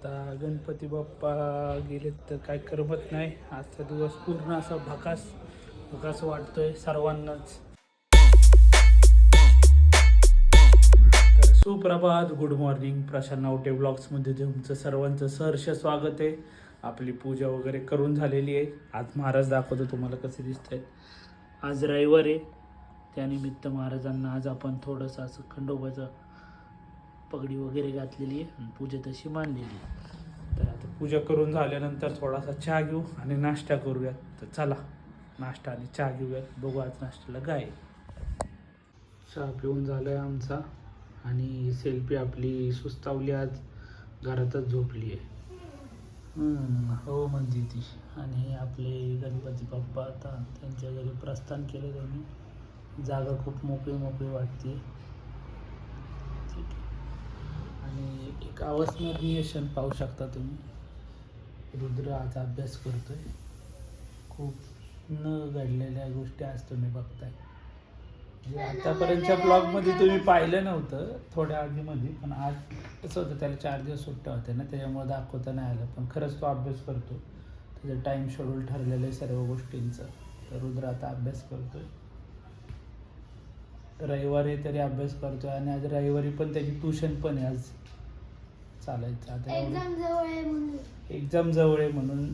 आता गणपती बाप्पा गेलेत तर काय करमत नाही. आजचा दिवस पूर्ण असा भकास वाटतोय सर्वांनाच. तर सुप्रभात, गुड मॉर्निंग. प्रशांत नावटे ब्लॉग्समध्ये तुमचं सर्वांचं सहर्ष स्वागत आहे. आपली पूजा वगैरे करून झालेली आहे. आज महाराज दाखवतो तुम्हाला कसे दिसत आहेत. आज रविवार आहे, त्यानिमित्त महाराजांना आज आपण थोडंसं असं खंडोबाचं पगडी वगैरे घातलेली आहे आणि पूजा तशी मांडलेली आहे. तर आता पूजा करून झाल्यानंतर थोडासा चहा घेऊ आणि नाश्ता करूयात. तर चला नाश्ता आणि चहा घेऊयात. बघू आज नाश्त्याला काय. चहा पिऊन झाला आहे आमचा आणि सेल्फी आपली सुस्तावली, आज घरातच झोपली आहे. हो म्हणते ती. आणि आपले गणपती बाप्पा आता त्यांच्या घरी प्रस्थान केलं त्यांनी. जागा खूप मोकळी वाटते. ठीक आहे. आणि एक अविस्मरणीय क्षण पाहू शकता तुम्ही. रुद्र आज अभ्यास करतोय. खूप न घडलेल्या गोष्टी आज तुम्ही बघताय. म्हणजे आतापर्यंतच्या ब्लॉगमध्ये तुम्ही पाहिलं नव्हतं, थोड्या आधीमध्ये, पण आज कसं होतं, त्याला 4 दिवस सुट्ट्या होत्या ना, त्याच्यामुळे दाखवता नाही आलं. पण खरंच तो अभ्यास करतो. त्याचं टाईम शेड्यूल ठरलेलं आहे सर्व गोष्टींचं. तर रुद्र आता अभ्यास करतोय. रविवारी तरी अभ्यास करतोय आणि आज रविवारी पण त्याची ट्यूशन पण आहे आज चालायचं. आता एक्झाम जवळ आहे म्हणून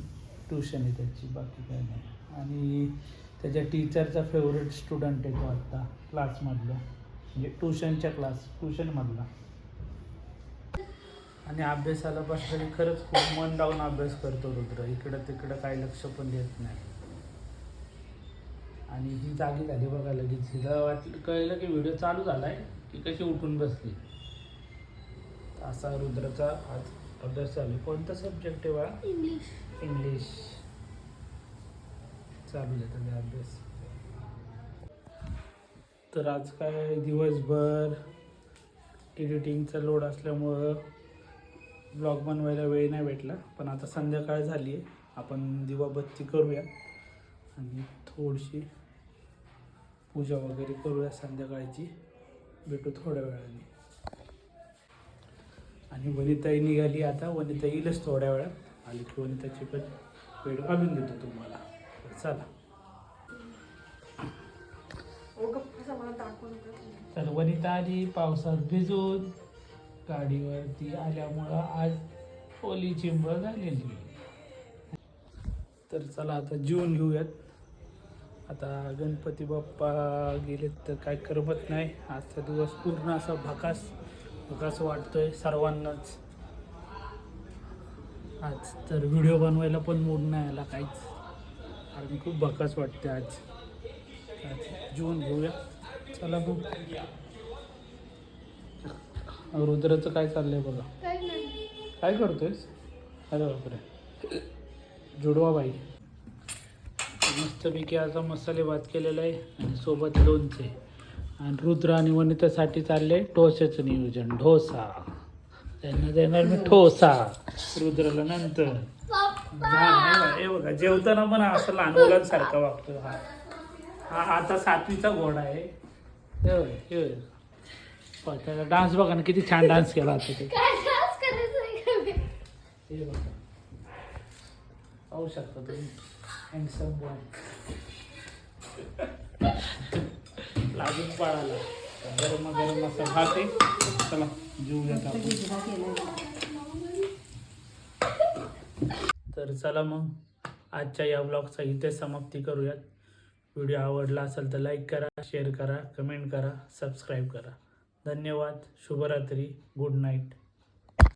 ट्यूशन आहे त्याची, बाकी काही नाही. आणि त्याच्या टीचरचा फेवरेट स्टुडंट आहे तो आत्ता क्लासमधला, म्हणजे ट्यूशनमधला. आणि अभ्यासाला बसला की खरंच खूप मन लावून अभ्यास करतो रुद्र. इकडं तिकडं काही लक्ष पण देत नाही. आणि ही जागी झाली बघा लगेच. हिला कळलं की व्हिडिओ चालू झालाय की कशी उठून बसली. असा रुद्राचा आज अभ्यास चालू. कोणता सब्जेक्ट आहे बाळा? इंग्लिश चालू आहे त्याचा अभ्यास. तर आज काय दिवसभर एडिटिंगचा लोड असल्यामुळं ब्लॉग बनवायला वेळ नाही भेटला. पण आता संध्याकाळ झाली आहे, आपण दिवाबत्ती करूया आणि थोडीशी पूजा वगैरे करूया संध्याकाळची. भेटू थोड्या वेळाने. आणि वनिताई निघाली आता. वनिता येईलच थोड्या वेळात. आली की वनिताची पण वेळ घालून देतो तुम्हाला. चला. तर वनिता आली पावसात भिजून. गाडीवरती आल्यामुळं आज ओली चिंब झालेली. तर चला आता जेवून घेऊयात. आता गणपती बाप्पा गेलेत तर काय करमत नाही. आजचा दिवस पूर्ण असा भकास वाटतोय सर्वांनाच. आज तर व्हिडिओ बनवायला पण मूड नाही आला काहीच, कारण खूप भकास वाटते आज. जेवून घेऊया. चला बघ. रुद्राचं काय चाललंय बघा. काय करतोयस? अरे बापरे, जुडवा बाई. मस्तपैकी असा मसाले भात केलेला आहे आणि सोबत लोणचे. आणि रुद्र आणि वनितासाठी चालले डोस्याचं नियोजन. डोसा त्यांना देणार मी, ठोसा रुद्राला नंतर. हे बघा जेवताना पण असं लहान मुलांसारखा वागतो. हा आता 7वीचा घोडा आहे. त्याचा डान्स बघा ना, किती छान डान्स केला होता ते. हे बघा, पाहू शकता तुम्ही. हँडसम बॉय लागून पाळाला. गरम असा भात आहे. चला जेवूयात आपण. तर चला मग आजच्या या ब्लॉगचा इथे समाप्ती करूयात. व्हिडिओ आवडला असेल तर लाईक करा, शेअर करा, कमेंट करा, सबस्क्राईब करा. धन्यवाद. शुभरात्री. Good night.